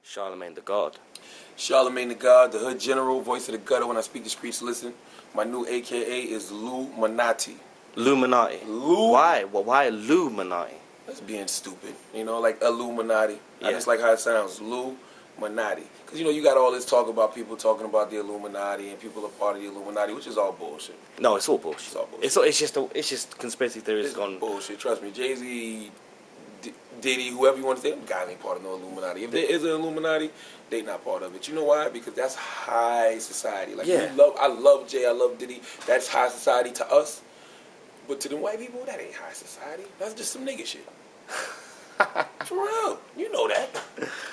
Charlamagne Tha God. Charlamagne Tha God, the hood general, voice of the gutter. When I speak, the streets listen. My new AKA is Lou-minati. Lou-minati. Why? Well, why Lou-minati? That's being stupid. You know, like Illuminati. I just like how it sounds. Lou-minati. Because, you know, you got all this talk about people talking about the Illuminati and people are part of the Illuminati, which is all bullshit. No, it's all bullshit. It's all bullshit. It's just conspiracy theories It's gone. bullshit. Trust me. Jay-Z, Diddy, whoever you want to say, them guys ain't part of no Illuminati. If there is an Illuminati, they not part of it. You know why? Because that's high society. Like, I love Jay, I love Diddy. That's high society to us. But to them white people, that ain't high society. That's just some nigga shit. For real. You know that.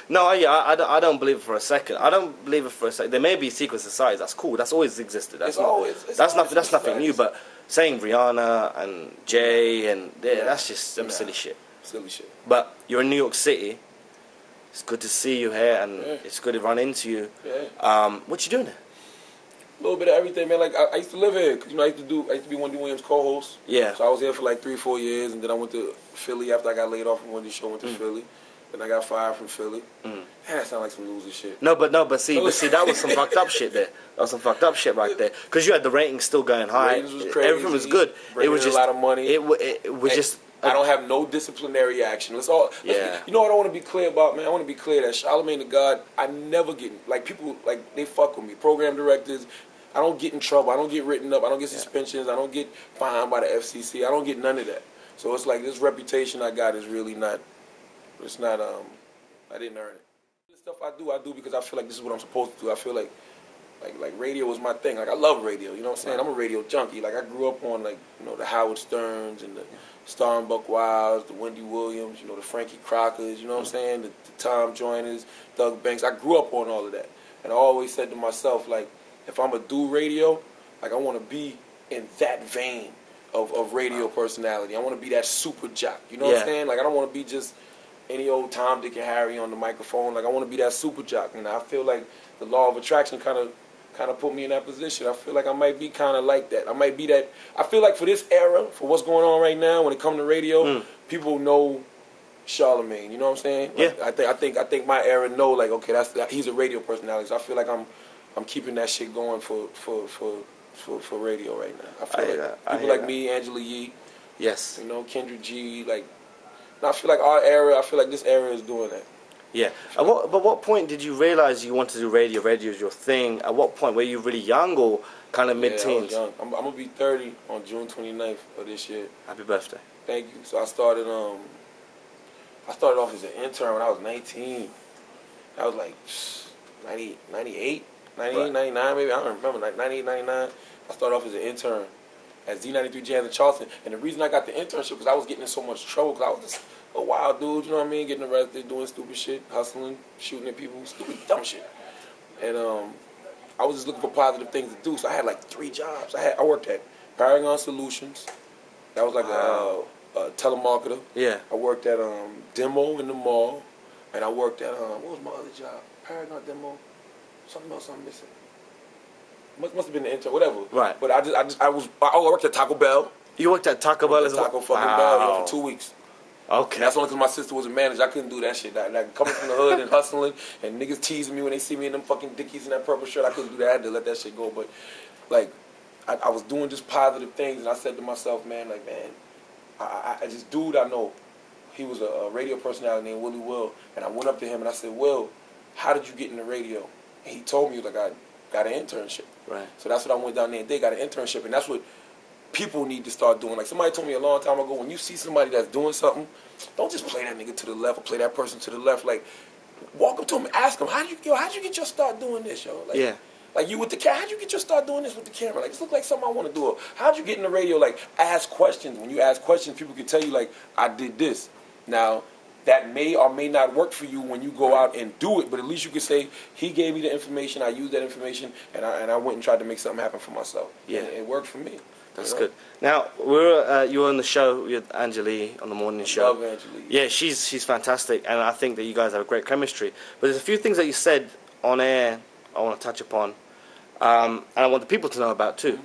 No, I don't believe it for a second. I don't believe it for a second. There may be secret societies. That's cool. That's always existed. That's nothing new. But saying Rihanna and Jay and that's just some silly shit. Silly shit. But you're in New York City. It's good to see you here, and it's good to run into you. What you doing there? A little bit of everything, man. Like I used to live here, cause you know I used to be Wendy Williams co-host. Yeah. So I was here for like 3-4 years, and then I went to Philly after I got laid off from Wendy's show. Went to Philly, then I got fired from Philly. Man, that sounds like some loser shit. But see, that was some fucked up shit there. That was some fucked up shit right there. Cause you had the ratings still going high. Ratings was crazy. Everything was good. It was just a lot of money. It was just. I don't have no disciplinary action. You know what I want to be clear about, man? I want to be clear that Charlamagne Tha God, I never get, like, people, like, they fuck with me. Program directors, I don't get in trouble. I don't get written up. I don't get suspensions. I don't get fined by the FCC. I don't get none of that. So it's like this reputation I got is really not, I didn't earn it. The stuff I do because I feel like this is what I'm supposed to do. I feel like radio is my thing. Like, I love radio, you know what I'm saying? I'm a radio junkie. Like, I grew up on, like, you know, the Howard Sterns and the Star and Buck Wilds, the Wendy Williams, you know, the Frankie Crockers, you know what I'm saying? The Tom Joyners, Doug Banks. I grew up on all of that. And I always said to myself, like, if I'm going to do radio, like, I want to be in that vein of radio personality. I want to be that super jock, you know what I'm saying? Like, I don't want to be just any old Tom, Dick, and Harry on the microphone. Like, I want to be that super jock. And I feel like the law of attraction kind of put me in that position. I feel like I might be kind of like that. I might be that. I feel like for this era, for what's going on right now, when it comes to radio, people know Charlamagne. You know what I'm saying? Like, I think my era know, like, okay, he's a radio personality. So I feel like I'm keeping that shit going for radio right now. I feel like people like me, Angela Yee, you know, Kendra G, like. I feel like our era. I feel like this era is doing that. Yeah. At what point did you realize you wanted to do radio? Radio is your thing. At what point? Were you really young or kind of mid-teens? I was young. I'm going to be 30 on June 29th of this year. Happy birthday. Thank you. So I started off as an intern when I was 19. I was like 98, 99 maybe. I don't remember, like 98, 99. I started off as an intern at Z93 Jams in Charleston. And the reason I got the internship was I was getting in so much trouble because I was just a wild dude, you know what I mean? Getting arrested, doing stupid shit, hustling, shooting at people, stupid, dumb shit. And I was just looking for positive things to do. So I had like 3 jobs. I worked at Paragon Solutions. That was like a telemarketer. Yeah. I worked at Demo in the mall. And I worked at, what was my other job? Paragon Demo. Something else I'm missing. Must have been the intern, whatever. Right. But I worked at Taco Bell. You worked at Taco Bell as well? Taco fucking Bell for 2 weeks. Okay. And that's only because my sister was a manager. I couldn't do that shit. Like coming from the hood and hustling and niggas teasing me when they see me in them fucking dickies and that purple shirt, I couldn't do that. I had to let that shit go. But, like, I was doing just positive things, and I said to myself, man, like, man, this dude I know, he was a radio personality named Willie Will, and I went up to him and I said, Will, how did you get in the radio? And he told me, like, I got an internship. Right. So that's what I went down there and did, got an internship, and that's what people need to start doing. Like, somebody told me a long time ago, when you see somebody that's doing something, don't just play that nigga to the left or play that person to the left. Like, walk up to him and ask him, how'd you get your start doing this, yo? Like, like, you with the camera, how'd you get your start doing this with the camera? Like, this look like something I want to do. Or, how'd you get in the radio? Like, ask questions. When you ask questions, people can tell you, like, I did this. Now, that may or may not work for you when you go out and do it, but at least you can say, he gave me the information, I used that information, and I went and tried to make something happen for myself. Yeah. And it worked for me. That's good. Now, you were on the show with Angela Yee on the morning show. Love Angela Yee. Yeah, she's fantastic, and I think that you guys have a great chemistry. But there's a few things that you said on air I want to touch upon, and I want the people to know about too.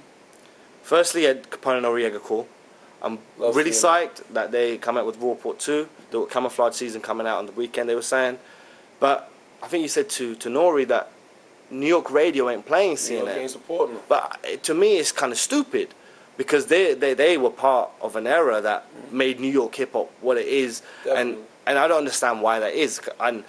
Firstly, at Capone-N-Norega call. I'm really psyched that they come out with Raw Report 2. The camouflage season coming out on the weekend, they were saying. But I think you said to Nori that New York radio ain't playing CNN. New York ain't supporting them. But to me, it's kind of stupid because they were part of an era that made New York hip hop what it is, and I don't understand why that is. And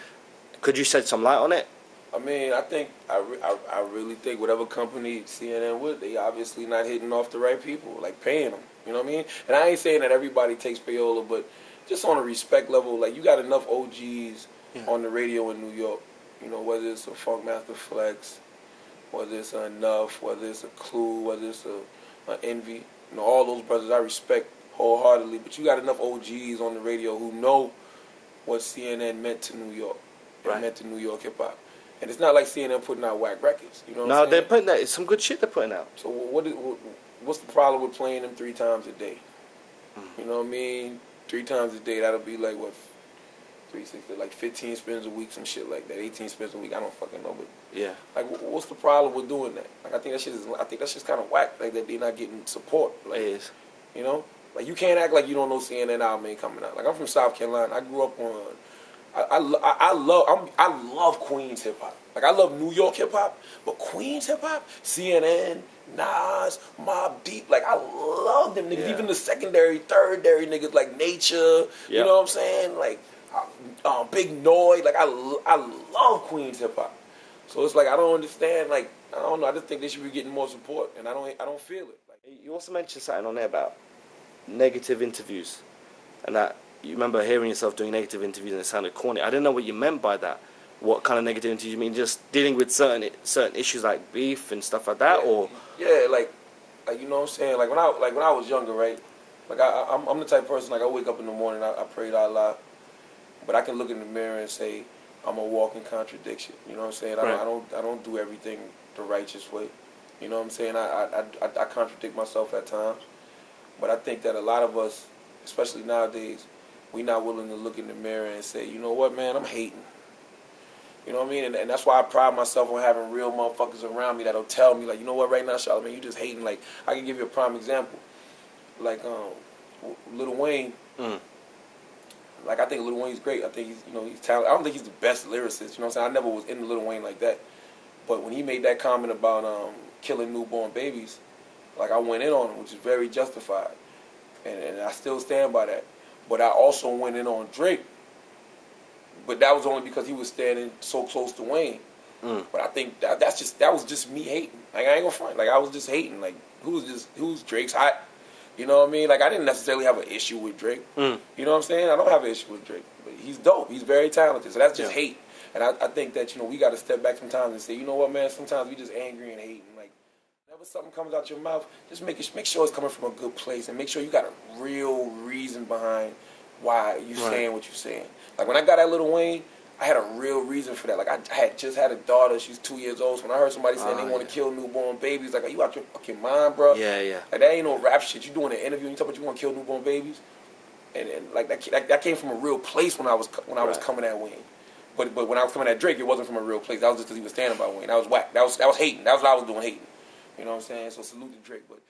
could you shed some light on it? I mean, I really think whatever company CNN with, they obviously not hitting off the right people, like paying them. You know what I mean? And I ain't saying that everybody takes payola, but just on a respect level, like you got enough OGs on the radio in New York. You know, whether it's a Funkmaster Flex, whether it's a Enough, whether it's a Clue, whether it's a Envy. You know, all those brothers I respect wholeheartedly. But you got enough OGs on the radio who know what CNN meant to New York. It meant to New York hip hop. And it's not like CNN putting out whack records. You know what I'm saying? They're putting out some good shit they're putting out. So what's the problem with playing them 3 times a day? You know what I mean? 3 times a day, that'll be like, what, 360, like 15 spins a week, some shit like that. 18 spins a week, I don't fucking know. But yeah, like, what's the problem with doing that? Like, I think that's just kind of whack. Like that they're not getting support. Like, it is. You know, like you can't act like you don't know CNN album ain't coming out. Like I'm from South Carolina. I grew up on. I love Queens hip hop. Like I love New York hip hop, but Queens hip hop, CNN, Nas, Mobb Deep, like I love them niggas. Even the secondary, thirdary niggas like Nature. You know what I'm saying? Like Big Noise. Like I love Queens hip hop. So it's like I don't understand. Like I don't know. I just think they should be getting more support, and I don't feel it. Like, you also mentioned something on there about negative interviews, and that you remember hearing yourself doing negative interviews and it sounded corny. I didn't know what you meant by that. What kind of negative interviews you mean? Just dealing with certain issues like beef and stuff like that, or like you know what I'm saying? Like when I was younger, right? Like I'm the type of person, like I wake up in the morning, I pray to Allah, but I can look in the mirror and say I'm a walking contradiction. You know what I'm saying? I don't do everything the righteous way. You know what I'm saying? I contradict myself at times, but I think that a lot of us, especially nowadays, we not willing to look in the mirror and say, you know what, man, I'm hating. You know what I mean? And that's why I pride myself on having real motherfuckers around me that'll tell me, like, you know what, right now, Charlamagne, you just hating. Like, I can give you a prime example. Like, Lil Wayne. Like, I think Lil Wayne's great. I think he's talented. I don't think he's the best lyricist. You know what I'm saying? I never was into Lil Wayne like that. But when he made that comment about killing newborn babies, like, I went in on him, which is very justified. And I still stand by that. But I also went in on Drake. But that was only because he was standing so close to Wayne. But I think that was just me hating. Like, I ain't gonna front. Like, I was just hating. Like, who's Drake's hot? You know what I mean? Like, I didn't necessarily have an issue with Drake. You know what I'm saying? I don't have an issue with Drake. But he's dope. He's very talented. So that's just hate. And I think that, we got to step back sometimes and say, you know what, man? Sometimes we just angry and hating. Like, whenever something comes out your mouth, just make sure it's coming from a good place and make sure you got a real reason behind why you saying what you're saying. Like, when I got at Lil Wayne, I had a real reason for that. Like, I had just had a daughter. She's 2 years old. So when I heard somebody saying they want to kill newborn babies, like, are you out your fucking mind, bro? Yeah. Like, that ain't no rap shit. You doing an interview and you talking about you want to kill newborn babies? And like, that came from a real place when I was coming at Wayne. But when I was coming at Drake, it wasn't from a real place. That was just because he was standing by Wayne. That was whack. That was hating. That was what I was doing, hating. You know what I'm saying? So salute to Drake. But